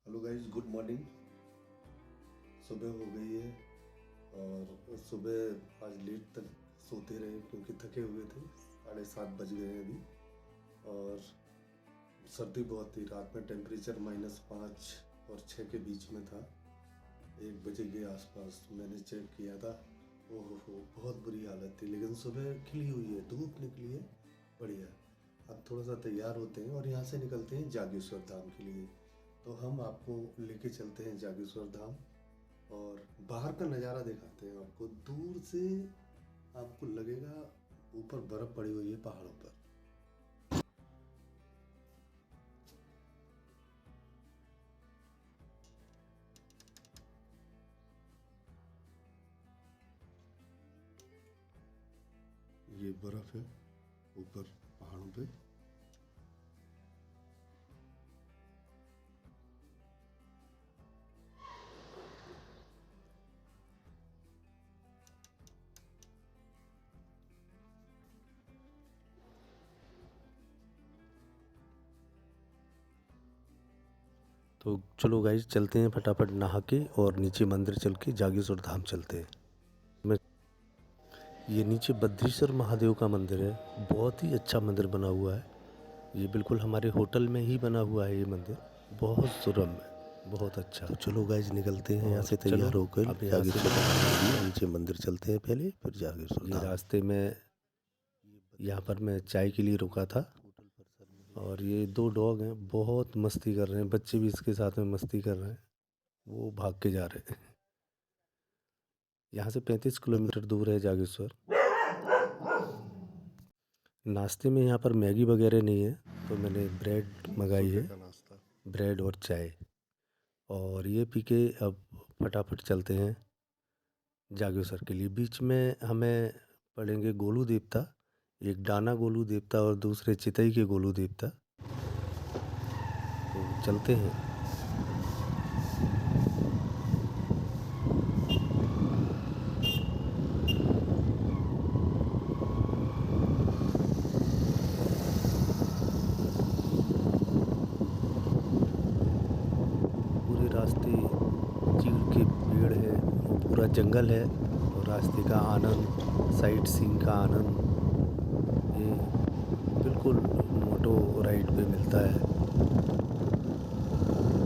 Hello guys, good morning. सुबह हो गई है और सुबह आज लेट तक सोते रहे क्योंकि थके हुए थे। 7:30 बज गए हैं अभी। और सर्दी बहुत थी। रात में टेम्परेचर -5 और 6 के बीच में था। 1 बजे के आसपास मैंने चेक किया था। ओहो हो, बहुत बुरी हालत थी। लेकिन सुबह खिली हुई है, धूप निकली है, बढ़िया। अब थोड़ा सा तैयार होते हैं और यहाँ से निकलते हैं जागेश्वर धाम के लिए। तो हम आपको लेके चलते हैं जागेश्वर धाम और बाहर का नज़ारा दिखाते हैं आपको। दूर से आपको लगेगा ऊपर बर्फ़ पड़ी हुई है पहाड़ों पर। ये बर्फ़ है ऊपर पहाड़ों पे। तो चलो गाइस, चलते हैं फटाफट नहा के और नीचे मंदिर चल के जागेश्वर धाम चलते हैं। मैं ये नीचे बद्रीश्वर महादेव का मंदिर है। बहुत ही अच्छा मंदिर बना हुआ है। ये बिल्कुल हमारे होटल में ही बना हुआ है ये मंदिर। बहुत सुरम्य है, बहुत अच्छा। तो चलो गाइस, निकलते हैं यहाँ से तैयार होकर। अब जागेश्वर धाम नीचे मंदिर चलते हैं पहले, फिर जागेश्वर धाम। रास्ते में यहाँ पर मैं चाय के लिए रुका था और ये 2 डॉग हैं, बहुत मस्ती कर रहे हैं। बच्चे भी इसके साथ में मस्ती कर रहे हैं। वो भाग के जा रहे हैं। यहाँ से 35 किलोमीटर दूर है जागेश्वर। नाश्ते में यहाँ पर मैगी वगैरह नहीं है, तो मैंने ब्रेड मंगाई है, ब्रेड और चाय। और ये पी के अब फटाफट चलते हैं जागेश्वर के लिए। बीच में हमें पड़ेंगे गोलू देवता, एक डाना गोलू देवता और दूसरे चितई के गोलू देवता। तो चलते हैं। पूरे रास्ते चीड़ के पेड़ है और पूरा जंगल है और रास्ते का आनंद, साइट सीइंग का आनंद ये बिल्कुल मोटो राइड पे मिलता है।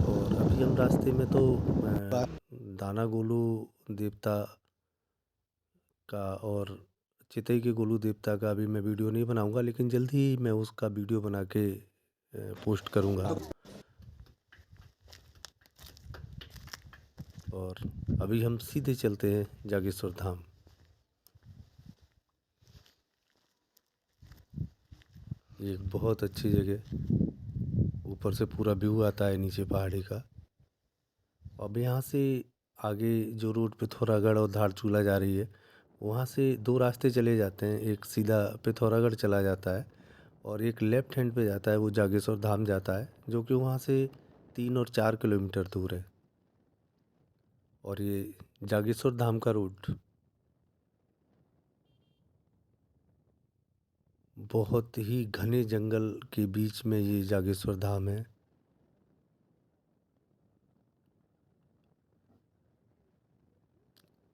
और अभी हम रास्ते में तो दाना गोलू देवता का और चितई के गोलू देवता का अभी मैं वीडियो नहीं बनाऊंगा, लेकिन जल्दी ही मैं उसका वीडियो बना के पोस्ट करूंगा। और अभी हम सीधे चलते हैं जागेश्वर धाम। ये एक बहुत अच्छी जगह, ऊपर से पूरा व्यू आता है नीचे पहाड़ी का। अब यहाँ से आगे जो रोड पिथौरागढ़ और धारचूला जा रही है, वहाँ से 2 रास्ते चले जाते हैं। एक सीधा पिथौरागढ़ चला जाता है और एक लेफ़्ट हैंड पे जाता है, वो जागेश्वर धाम जाता है, जो कि वहाँ से 3 और 4 किलोमीटर दूर है। और ये जागेश्वर धाम का रूट बहुत ही घने जंगल के बीच में ये जागेश्वर धाम है।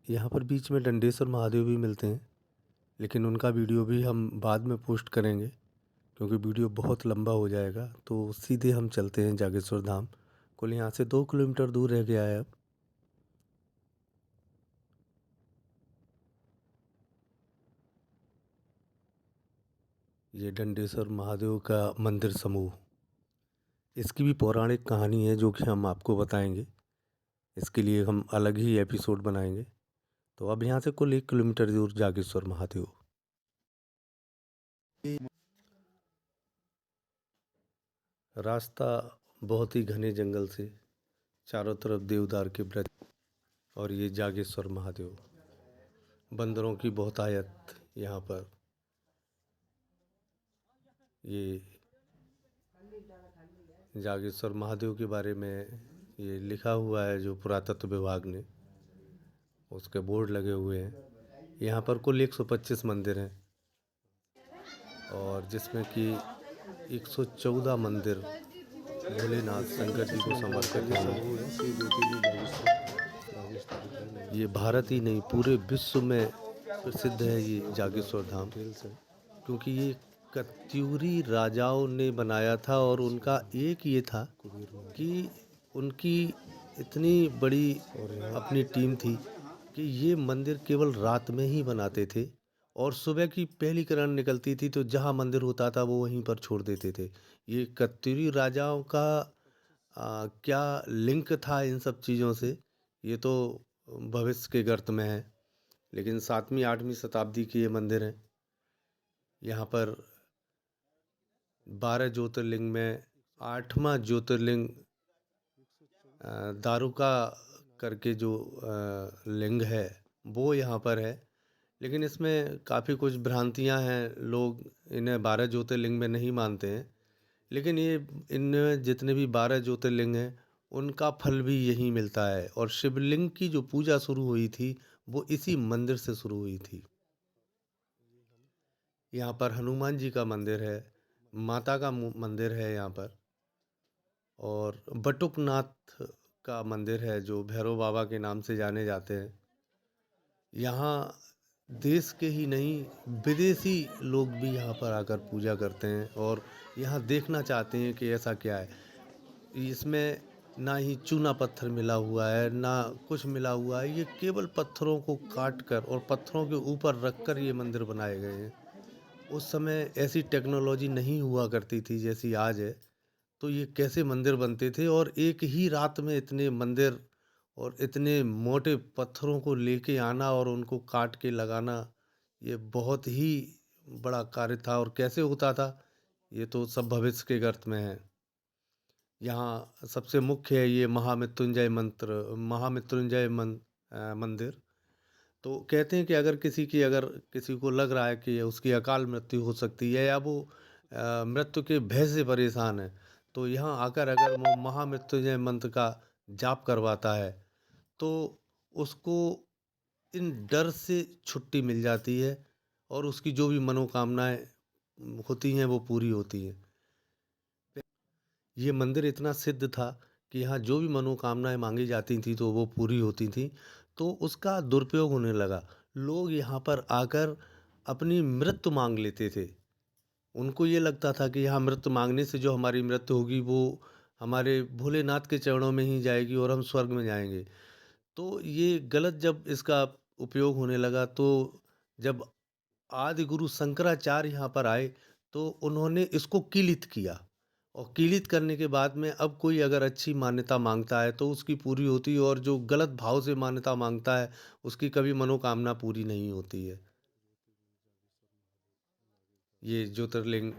यहाँ पर बीच में दंडेश्वर महादेव भी मिलते हैं, लेकिन उनका वीडियो भी हम बाद में पोस्ट करेंगे क्योंकि वीडियो बहुत लंबा हो जाएगा। तो सीधे हम चलते हैं जागेश्वर धाम। कुल यहाँ से 2 किलोमीटर दूर रह गया है अब। ये दंडेश्वर महादेव का मंदिर समूह, इसकी भी पौराणिक कहानी है जो कि हम आपको बताएंगे। इसके लिए हम अलग ही एपिसोड बनाएंगे। तो अब यहाँ से कुल 1 किलोमीटर दूर जागेश्वर महादेव। रास्ता बहुत ही घने जंगल से, चारों तरफ देवदार के वृक्ष और ये जागेश्वर महादेव। बंदरों की बहुतायत यहाँ पर। ये जागेश्वर महादेव के बारे में ये लिखा हुआ है, जो पुरातत्व विभाग ने, उसके बोर्ड लगे हुए हैं। यहाँ पर कुल 125 मंदिर हैं और जिसमें कि 114 मंदिर भोलेनाथ शंकर जी को समर्पित है ये भारत ही नहीं पूरे विश्व में प्रसिद्ध है ये जागेश्वर धाम, क्योंकि ये कत्यूरी राजाओं ने बनाया था और उनका एक ये था कि उनकी इतनी बड़ी अपनी टीम थी कि ये मंदिर केवल रात में ही बनाते थे और सुबह की पहली किरण निकलती थी तो जहाँ मंदिर होता था वो वहीं पर छोड़ देते थे। ये कत्यूरी राजाओं का क्या लिंक था इन सब चीज़ों से, ये तो भविष्य के गर्त में है। लेकिन 7वीं 8वीं शताब्दी के ये मंदिर हैं। यहाँ पर 12 ज्योतिर्लिंग में 8वां ज्योतिर्लिंग दारुका करके जो लिंग है वो यहाँ पर है। लेकिन इसमें काफ़ी कुछ भ्रांतियाँ हैं, लोग इन्हें 12 ज्योतिर्लिंग में नहीं मानते हैं। लेकिन ये इनमें जितने भी 12 ज्योतिर्लिंग हैं, उनका फल भी यहीं मिलता है और शिवलिंग की जो पूजा शुरू हुई थी, वो इसी मंदिर से शुरू हुई थी। यहाँ पर हनुमान जी का मंदिर है, माता का मंदिर है यहाँ पर और बटुकनाथ का मंदिर है जो भैरव बाबा के नाम से जाने जाते हैं। यहाँ देश के ही नहीं विदेशी लोग भी यहाँ पर आकर पूजा करते हैं और यहाँ देखना चाहते हैं कि ऐसा क्या है। इसमें ना ही चूना पत्थर मिला हुआ है, ना कुछ मिला हुआ है। ये केवल पत्थरों को काट कर और पत्थरों के ऊपर रख कर ये मंदिर बनाए गए हैं। उस समय ऐसी टेक्नोलॉजी नहीं हुआ करती थी जैसी आज है। तो ये कैसे मंदिर बनते थे और एक ही रात में इतने मंदिर और इतने मोटे पत्थरों को लेके आना और उनको काट के लगाना, ये बहुत ही बड़ा कार्य था और कैसे होता था, ये तो सब भविष्य के गर्त में है। यहाँ सबसे मुख्य है ये महामृत्युंजय मंदिर। तो कहते हैं कि अगर किसी को लग रहा है कि उसकी अकाल मृत्यु हो सकती है या वो मृत्यु के भय से परेशान है, तो यहाँ आकर अगर वो महामृत्युंजय मंत्र का जाप करवाता है, तो उसको इन डर से छुट्टी मिल जाती है और उसकी जो भी मनोकामनाएं होती हैं वो पूरी होती हैं। ये मंदिर इतना सिद्ध था कि यहाँ जो भी मनोकामनाएं मांगी जाती थी तो वो पूरी होती थी। तो उसका दुरुपयोग होने लगा। लोग यहाँ पर आकर अपनी मृत्यु मांग लेते थे। उनको ये लगता था कि यहाँ मृत्यु मांगने से जो हमारी मृत्यु होगी वो हमारे भोलेनाथ के चरणों में ही जाएगी और हम स्वर्ग में जाएंगे। तो ये गलत जब इसका उपयोग होने लगा, तो जब आदि गुरु शंकराचार्य यहाँ पर आए तो उन्होंने इसको किलित किया और किलित करने के बाद में अब कोई अगर अच्छी मान्यता मांगता है तो उसकी पूरी होती है और जो गलत भाव से मान्यता मांगता है उसकी कभी मनोकामना पूरी नहीं होती है। ये ज्योतिर्लिंग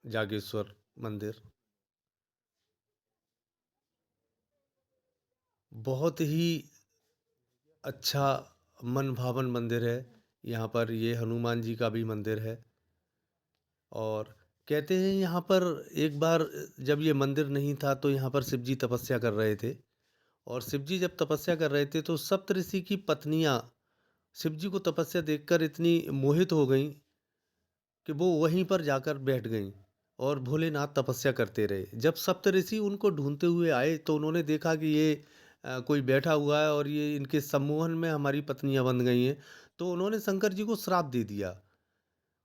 जागेश्वर मंदिर बहुत ही अच्छा मन भावन मंदिर है। यहाँ पर ये हनुमान जी का भी मंदिर है और कहते हैं यहाँ पर एक बार जब ये मंदिर नहीं था तो यहाँ पर शिव जी तपस्या कर रहे थे और शिव जी जब तपस्या कर रहे थे तो सप्तऋषि की पत्नियां शिव जी को तपस्या देखकर इतनी मोहित हो गईं कि वो वहीं पर जाकर बैठ गईं और भोलेनाथ तपस्या करते रहे। जब सप्तऋषि उनको ढूंढते हुए आए तो उन्होंने देखा कि ये कोई बैठा हुआ है और ये इनके सम्मोहन में हमारी पत्नियां बन गई हैं। तो उन्होंने शंकर जी को श्राप दे दिया।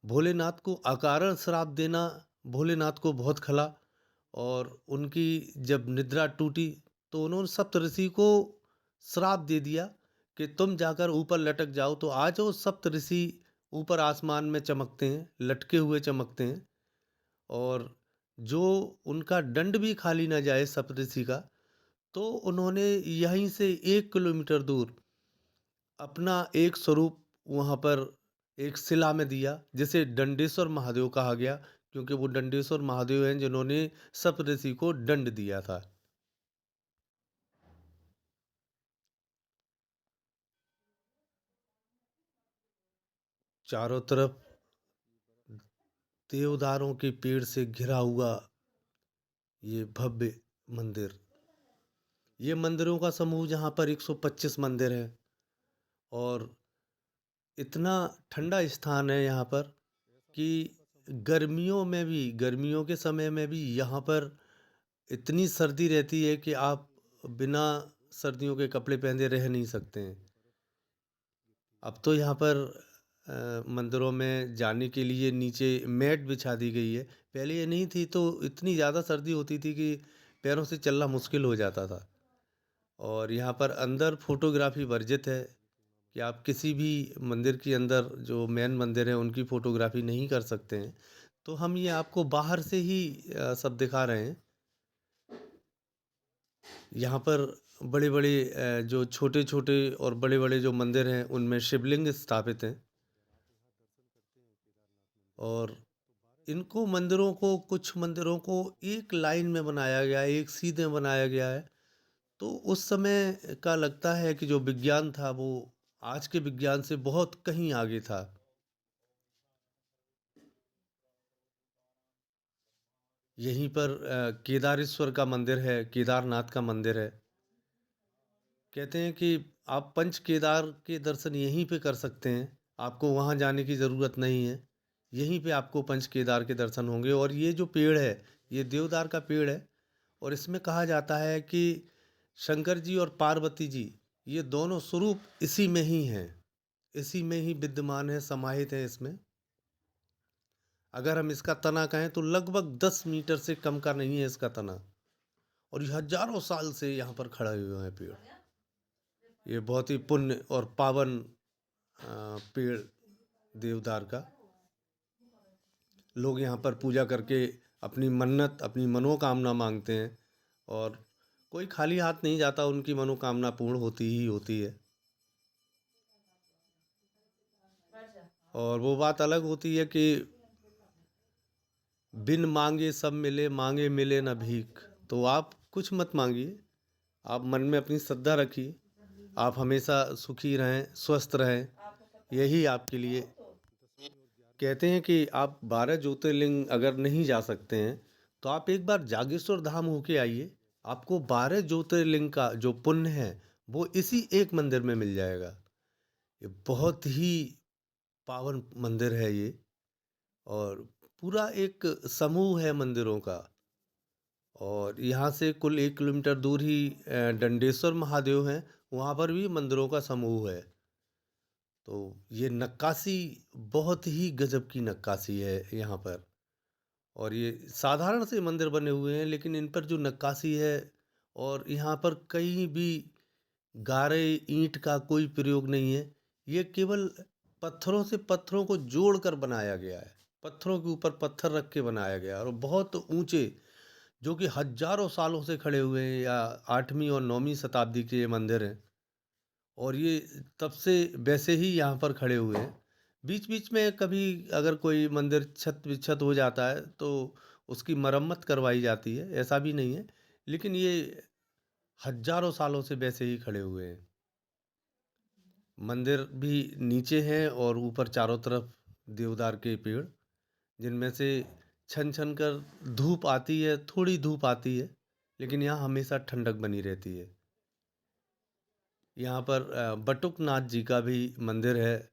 भोलेनाथ को अकारण श्राप देना भोलेनाथ को बहुत खला और उनकी जब निद्रा टूटी तो उन्होंने सप्तऋषि को श्राप दे दिया कि तुम जाकर ऊपर लटक जाओ। तो आज वो सप्तऋषि ऊपर आसमान में चमकते हैं, लटके हुए चमकते हैं और जो उनका दंड भी खाली ना जाए सप्तऋषि का, तो उन्होंने यहीं से 1 किलोमीटर दूर अपना एक स्वरूप वहाँ पर एक शिला में दिया जिसे दंडेश्वर महादेव कहा गया, क्योंकि वो दंडेश्वर महादेव हैं जिन्होंने सप्तऋषि को दंड दिया था। चारों तरफ देवदारों के पेड़ से घिरा हुआ ये भव्य मंदिर, ये मंदिरों का समूह जहाँ पर 125 मंदिर है और इतना ठंडा स्थान है यहाँ पर कि गर्मियों के समय में भी यहाँ पर इतनी सर्दी रहती है कि आप बिना सर्दियों के कपड़े पहने रह नहीं सकते हैं। अब तो यहाँ पर मंदिरों में जाने के लिए नीचे मैट बिछा दी गई है। पहले ये नहीं थी तो इतनी ज़्यादा सर्दी होती थी कि पैरों से चलना मुश्किल हो जाता था। और यहाँ पर अंदर फ़ोटोग्राफ़ी वर्जित है कि आप किसी भी मंदिर के अंदर जो मेन मंदिर है उनकी फ़ोटोग्राफ़ी नहीं कर सकते हैं। तो हम ये आपको बाहर से ही सब दिखा रहे हैं। यहाँ पर बड़े-बड़े जो छोटे-छोटे और बड़े-बड़े जो मंदिर हैं उनमें शिवलिंग स्थापित हैं। और इनको मंदिरों को कुछ मंदिरों को एक लाइन में बनाया गया है, एक सीधे बनाया गया है। तो उस समय का लगता है कि जो विज्ञान था वो आज के विज्ञान से बहुत कहीं आगे था। यहीं पर केदारेश्वर का मंदिर है, केदारनाथ का मंदिर है। कहते हैं कि आप पंच केदार के दर्शन यहीं पे कर सकते हैं, आपको वहाँ जाने की ज़रूरत नहीं है। यहीं पे आपको पंच केदार के दर्शन होंगे। और ये जो पेड़ है, ये देवदार का पेड़ है और इसमें कहा जाता है कि शंकर जी और पार्वती जी, ये दोनों स्वरूप इसी में ही हैं, इसी में ही विद्यमान है, समाहित है इसमें। अगर हम इसका तना कहें तो लगभग 10 मीटर से कम का नहीं है इसका तना। और ये हज़ारों साल से यहाँ पर खड़े हुए हैं पेड़। ये बहुत ही पुण्य और पावन पेड़ देवदार का। लोग यहाँ पर पूजा करके अपनी मन्नत, अपनी मनोकामना मांगते हैं और कोई खाली हाथ नहीं जाता, उनकी मनोकामना पूर्ण होती ही होती है। और वो बात अलग होती है कि बिन मांगे सब मिले, मांगे मिले न भीख। तो आप कुछ मत मांगिए, आप मन में अपनी श्रद्धा रखिए, आप हमेशा सुखी रहें, स्वस्थ रहें, यही आपके लिए। कहते हैं कि आप 12 ज्योतिर्लिंग अगर नहीं जा सकते हैं, तो आप एक बार जागेश्वर धाम होके आइए। आपको 12 ज्योतिर्लिंग का जो पुण्य है, वो इसी एक मंदिर में मिल जाएगा। ये बहुत ही पावन मंदिर है ये। और पूरा एक समूह है मंदिरों का। और यहाँ से कुल 1 किलोमीटर दूर ही दंडेश्वर महादेव हैं, वहाँ पर भी मंदिरों का समूह है। तो ये नक्काशी बहुत ही गजब की नक्काशी है यहाँ पर। और ये साधारण से मंदिर बने हुए हैं लेकिन इन पर जो नक्काशी है, और यहाँ पर कहीं भी गारे ईंट का कोई प्रयोग नहीं है। ये केवल पत्थरों से पत्थरों को जोड़कर बनाया गया है। पत्थरों के ऊपर पत्थर रख के बनाया गया है और बहुत ऊंचे, जो कि हजारों सालों से खड़े हुए हैं, या 8वीं और 9वीं शताब्दी के ये मंदिर हैं। और ये तब से वैसे ही यहाँ पर खड़े हुए हैं। बीच-बीच में कभी अगर कोई मंदिर छत-विछत हो जाता है तो उसकी मरम्मत करवाई जाती है, ऐसा भी नहीं है। लेकिन ये हज़ारों सालों से वैसे ही खड़े हुए हैं। मंदिर भी नीचे हैं और ऊपर चारों तरफ देवदार के पेड़, जिनमें से छन-छन कर धूप आती है, थोड़ी धूप आती है, लेकिन यहाँ हमेशा ठंडक बनी रहती है। यहाँ पर बटुकनाथ जी का भी मंदिर है,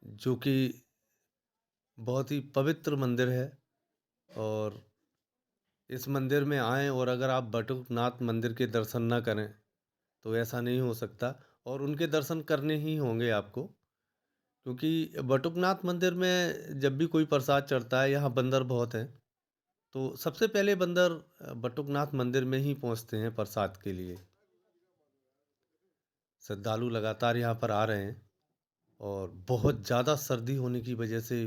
जो कि बहुत ही पवित्र मंदिर है। और इस मंदिर में आएँ और अगर आप बटुकनाथ मंदिर के दर्शन ना करें, तो ऐसा नहीं हो सकता। और उनके दर्शन करने ही होंगे आपको, क्योंकि बटुकनाथ मंदिर में जब भी कोई प्रसाद चढ़ता है, यहाँ बंदर बहुत हैं, तो सबसे पहले बंदर बटुकनाथ मंदिर में ही पहुँचते हैं प्रसाद के लिए। श्रद्धालु लगातार यहाँ पर आ रहे हैं। और बहुत ज़्यादा सर्दी होने की वजह से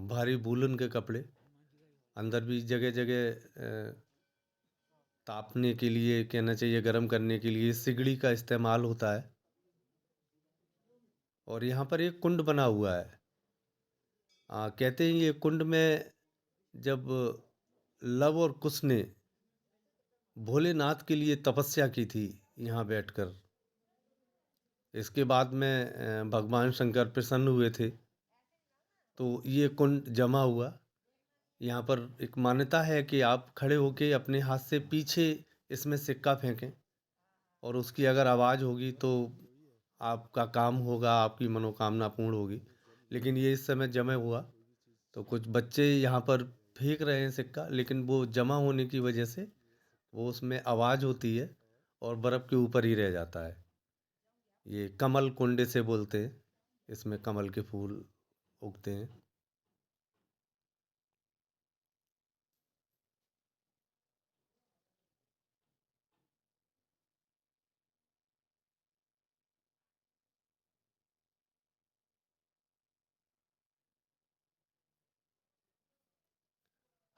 भारी वूलन के कपड़े, अंदर भी जगह-जगह तापने के लिए, कहना चाहिए गर्म करने के लिए, सिगड़ी का इस्तेमाल होता है। और यहाँ पर एक कुंड बना हुआ है। कहते हैं ये कुंड में जब लव और कुश ने भोलेनाथ के लिए तपस्या की थी यहाँ बैठकर, इसके बाद में भगवान शंकर प्रसन्न हुए थे, तो ये कुंड जमा हुआ। यहाँ पर एक मान्यता है कि आप खड़े होके अपने हाथ से पीछे इसमें सिक्का फेंकें और उसकी अगर आवाज़ होगी तो आपका काम होगा, आपकी मनोकामना पूर्ण होगी। लेकिन ये इस समय जमे हुआ, तो कुछ बच्चे यहाँ पर फेंक रहे हैं सिक्का, लेकिन वो जमा होने की वजह से वो उसमें आवाज़ होती है और बर्फ़ के ऊपर ही रह जाता है। ये कमल कुंड इसे बोलते हैं। इसमें कमल के फूल उगते हैं।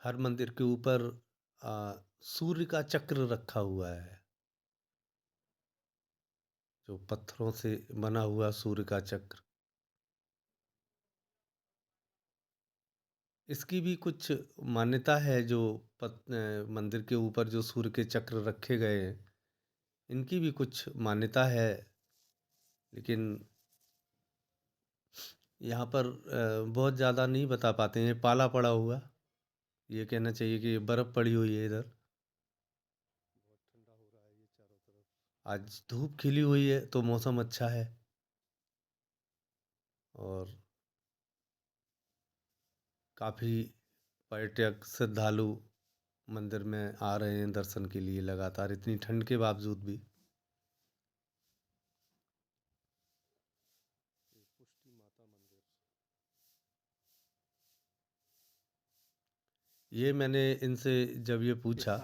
हर मंदिर के ऊपर सूर्य का चक्र रखा हुआ है, जो पत्थरों से बना हुआ सूर्य का चक्र। इसकी भी कुछ मान्यता है, जो मंदिर के ऊपर जो सूर्य के चक्र रखे गए हैं, इनकी भी कुछ मान्यता है। लेकिन यहाँ पर बहुत ज़्यादा नहीं बता पाते हैं, पाला पड़ा हुआ। ये कहना चाहिए कि बर्फ़ पड़ी हुई है इधर। बहुत ठंडा हो रहा है ये चारों तरफ। आज धूप खिली हुई है तो मौसम अच्छा है। और काफ़ी पर्यटक श्रद्धालु मंदिर में आ रहे हैं दर्शन के लिए लगातार, इतनी ठंड के बावजूद भी। ये पुष्टि माता मंदिर। ये मैंने इनसे जब ये पूछा,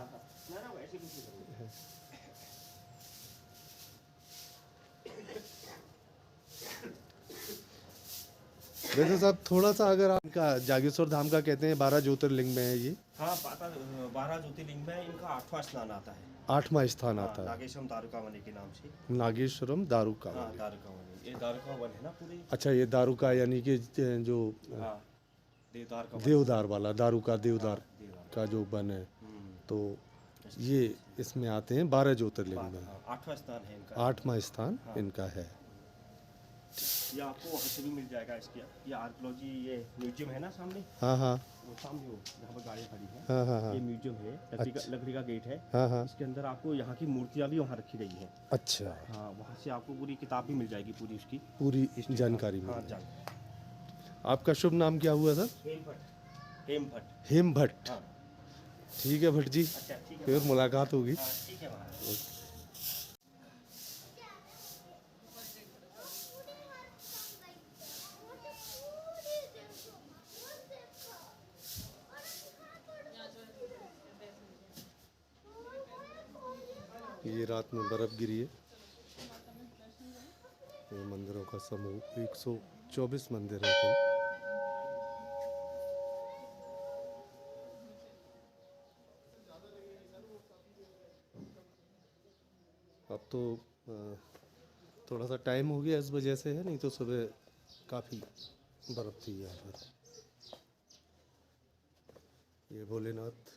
वैसे साहब थोड़ा सा अगर आप इनका जागेश्वर धाम का कहते हैं 12 ज्योतिर्लिंग में है ये। हाँ, 12 ज्योतिर्लिंग में इनका 8वां स्नान आता है। 8वां स्थान हाँ, आता है। नागेश्वरम दारुकावनी के नाम से। नागेश्वरम हाँ, दारुकावनी। दारुकावनी। ये दारुका वन है ना पूरी। अच्छा, ये दारुका यानी कि जो हाँ, देवदार का वन। देवदार वाला, दारुका देवदार हाँ, देवदार। का जो वन है, हम्म, तो ये इसमें आते हैं 12 ज्योतिर्लिंग में। हाँ, 8वां स्थान है इनका। 8वां स्थान हाँ। इनका है। ये आपको वहाँ से भी मिल जाएगा इसकी। ये आर्कियोलॉजी, ये म्यूजियम है ना सामने, हाँ हाँ वो सामने वो जहाँ पर गाड़ी खड़ी है। हाँ हाँ हाँ। ये म्यूजियम है, लकड़ी का गेट है। हाँ हाँ। इसके अंदर आपको यहाँ की मूर्तियाँ भी वहाँ रखी गई हैं। अच्छा, हाँ, वहाँ से आपको पूरी किताब भी मिल जाएगी, पूरी उसकी पूरी जानकारी हाँ, मिल जानकारी। आपका शुभ नाम क्या हुआ सर? हेमभट्ट। हेमभट्ट। हाँ, ठीक है भट्ट जी, अच्छा, ठीक है। फिर मुलाकात होगी। हाँ, ठीक है महाराज। ये रात में बर्फ गिरी है। ये मंदिरों का समूह 124 मंदिर है कुल। अब तो थोड़ा सा टाइम हो गया इस वजह से है, नहीं तो सुबह काफ़ी बर्फ थी यहाँ पर। ये भोलेनाथ,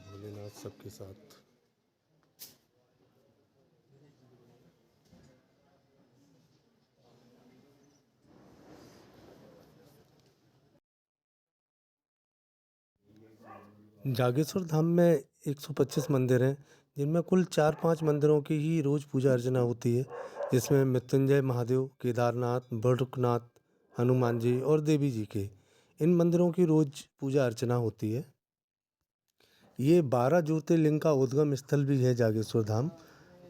भोलेनाथ सबके साथ। जागेश्वर धाम में 125 मंदिर हैं, जिनमें कुल 4-5 मंदिरों की ही रोज़ पूजा अर्चना होती है, जिसमें मृत्युंजय महादेव, केदारनाथ, बद्रीनाथ, हनुमान जी और देवी जी के इन मंदिरों की रोज़ पूजा अर्चना होती है। ये 12 ज्योतिर्लिंग का उद्गम स्थल भी है जागेश्वर धाम।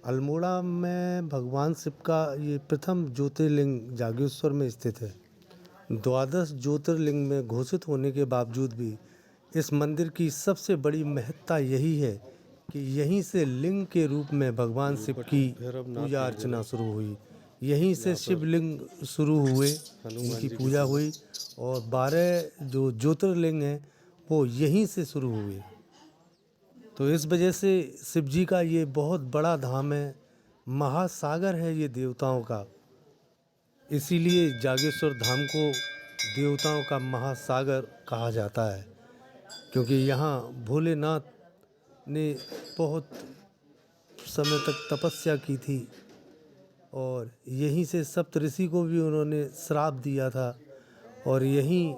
अल्मोड़ा में भगवान शिव का ये प्रथम ज्योतिर्लिंग जागेश्वर में स्थित है। 12 ज्योतिर्लिंग में घोषित होने के बावजूद भी इस मंदिर की सबसे बड़ी महत्ता यही है कि यहीं से लिंग के रूप में भगवान शिव की पूजा अर्चना शुरू हुई। यहीं से शिवलिंग शुरू हुए, इनकी पूजा हुई, और 12 जो ज्योतिर्लिंग हैं वो यहीं से शुरू हुए। तो इस वजह से शिव जी का ये बहुत बड़ा धाम है, महासागर है ये देवताओं का। इसीलिए जागेश्वर धाम को देवताओं का महासागर कहा जाता है, क्योंकि यहाँ भोलेनाथ ने बहुत समय तक तपस्या की थी, और यहीं से सप्तऋषि को भी उन्होंने श्राप दिया था। और यहीं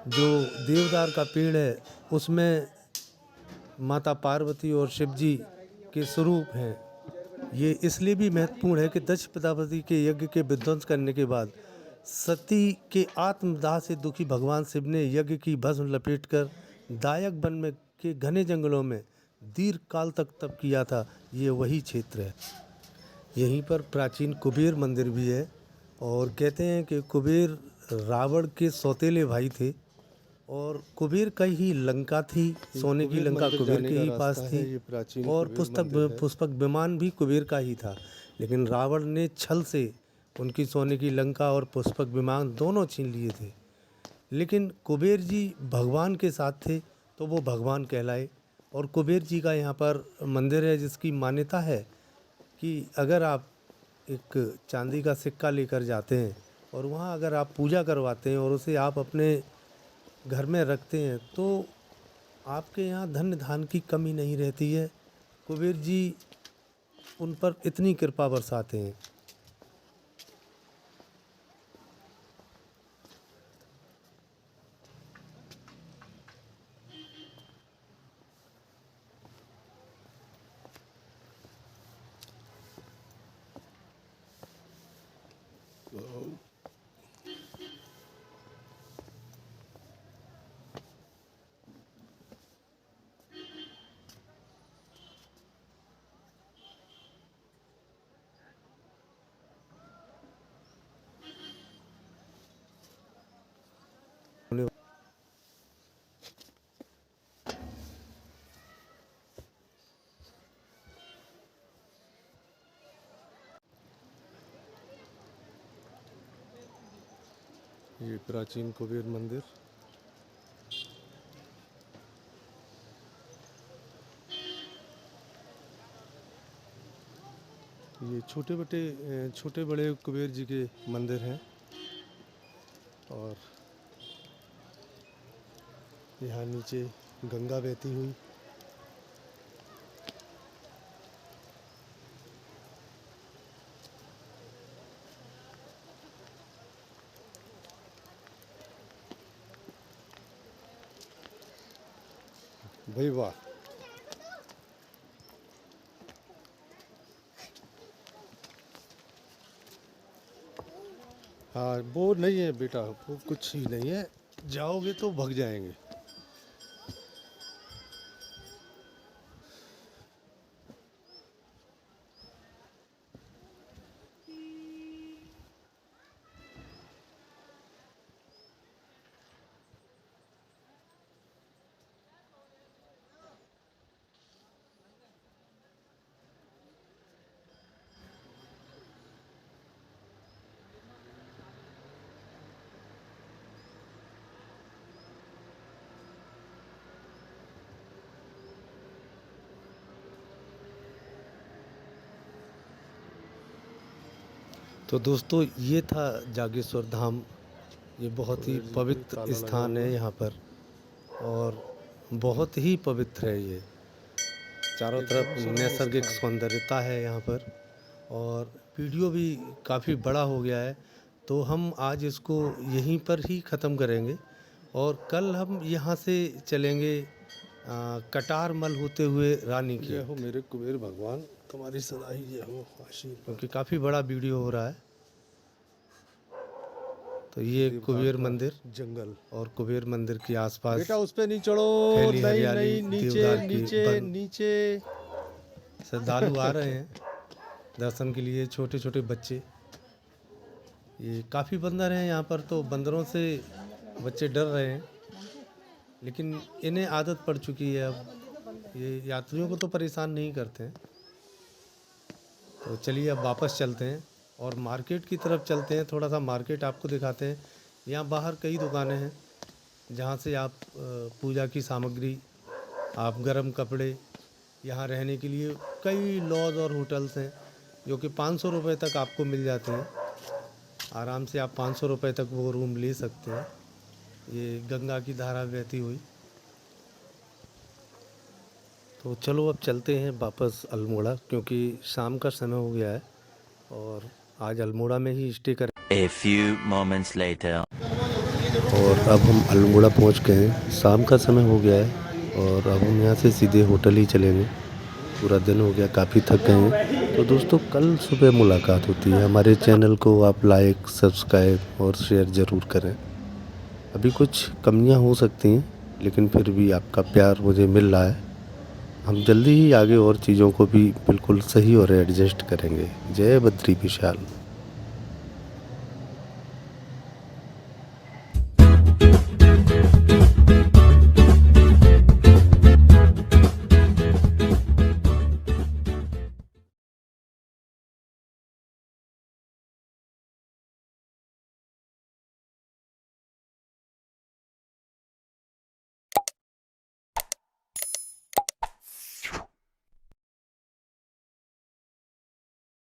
जो देवदार का पेड़ है उसमें माता पार्वती और शिव जी के स्वरूप हैं। ये इसलिए भी महत्वपूर्ण है कि दक्ष प्रजापति के यज्ञ के विध्वंस करने के बाद सती के आत्मदाह से दुखी भगवान शिव ने यज्ञ की भस्म लपेटकर दायक वन में के घने जंगलों में दीर्घ काल तक तप किया था, ये वही क्षेत्र है। यहीं पर प्राचीन कुबेर मंदिर भी है और कहते हैं कि कुबेर रावण के सौतेले भाई थे और कुबेर का ही लंका थी, सोने की लंका कुबेर के ही पास थी और पुष्पक विमान भी कुबेर का ही था। लेकिन रावण ने छल से उनकी सोने की लंका और पुष्पक विमान दोनों छीन लिए थे। लेकिन कुबेर जी भगवान के साथ थे तो वो भगवान कहलाए। और कुबेर जी का यहाँ पर मंदिर है जिसकी मान्यता है कि अगर आप एक चांदी का सिक्का लेकर जाते हैं और वहाँ अगर आप पूजा करवाते हैं और उसे आप अपने घर में रखते हैं तो आपके यहाँ धन धान की कमी नहीं रहती है। कुबेर जी उन पर इतनी कृपा बरसाते हैं। ये प्राचीन कुबेर मंदिर। ये छोटे बड़े कुबेर जी के मंदिर हैं और यहाँ नीचे गंगा बहती हुई भाई वाह। हाँ वो नहीं है बेटा, वो कुछ ही नहीं है, जाओगे तो भग जाएंगे। तो दोस्तों ये था जागेश्वर धाम। ये बहुत ही पवित्र स्थान है यहाँ पर और बहुत ही पवित्र है। ये चारों तरफ नैसर्गिक सौंदर्यता है यहाँ पर और वीडियो भी काफ़ी बड़ा हो गया है तो हम आज इसको यहीं पर ही ख़त्म करेंगे और कल हम यहाँ से चलेंगे कटार मल होते हुए रानी की। हो मेरे कुबेर भगवान, तुम्हारी सदा ही ये हो आशीर्वाद। क्योंकि काफ़ी बड़ा वीडियो हो रहा है। तो ये कुबेर मंदिर जंगल और कुबेर मंदिर के आसपास बेटा उस पे नहीं चढ़ो, नहीं नीचे नीचे नीचे श्रद्धालु आ रहे हैं दर्शन के लिए, छोटे छोटे बच्चे। ये काफ़ी बंदर हैं यहाँ पर, तो बंदरों से बच्चे डर रहे हैं लेकिन इन्हें आदत पड़ चुकी है। अब ये यात्रियों को तो परेशान नहीं करते हैं। तो चलिए अब वापस चलते हैं और मार्केट की तरफ चलते हैं। थोड़ा सा मार्केट आपको दिखाते हैं। यहाँ बाहर कई दुकानें हैं जहाँ से आप पूजा की सामग्री, आप गर्म कपड़े, यहाँ रहने के लिए कई लॉज और होटल्स हैं जो कि 500 रुपये तक आपको मिल जाते हैं। आराम से आप 500 रुपये तक वो रूम ले सकते हैं। ये गंगा की धारा बहती हुई। तो चलो अब चलते हैं वापस अल्मोड़ा, क्योंकि शाम का समय हो गया है और आज अल्मोड़ा में ही स्टे करें। A few moments later. और अब हम अल्मोड़ा पहुंच गए हैं। शाम का समय हो गया है और अब हम यहाँ से सीधे होटल ही चलेंगे। पूरा दिन हो गया, काफ़ी थक गए हैं। तो दोस्तों कल सुबह मुलाकात होती है। हमारे चैनल को आप लाइक, सब्सक्राइब और शेयर ज़रूर करें। अभी कुछ कमियां हो सकती हैं, लेकिन फिर भी आपका प्यार मुझे मिल रहा है। हम जल्दी ही आगे और चीज़ों को भी बिल्कुल सही और एडजस्ट करेंगे। जय बद्री विशाल।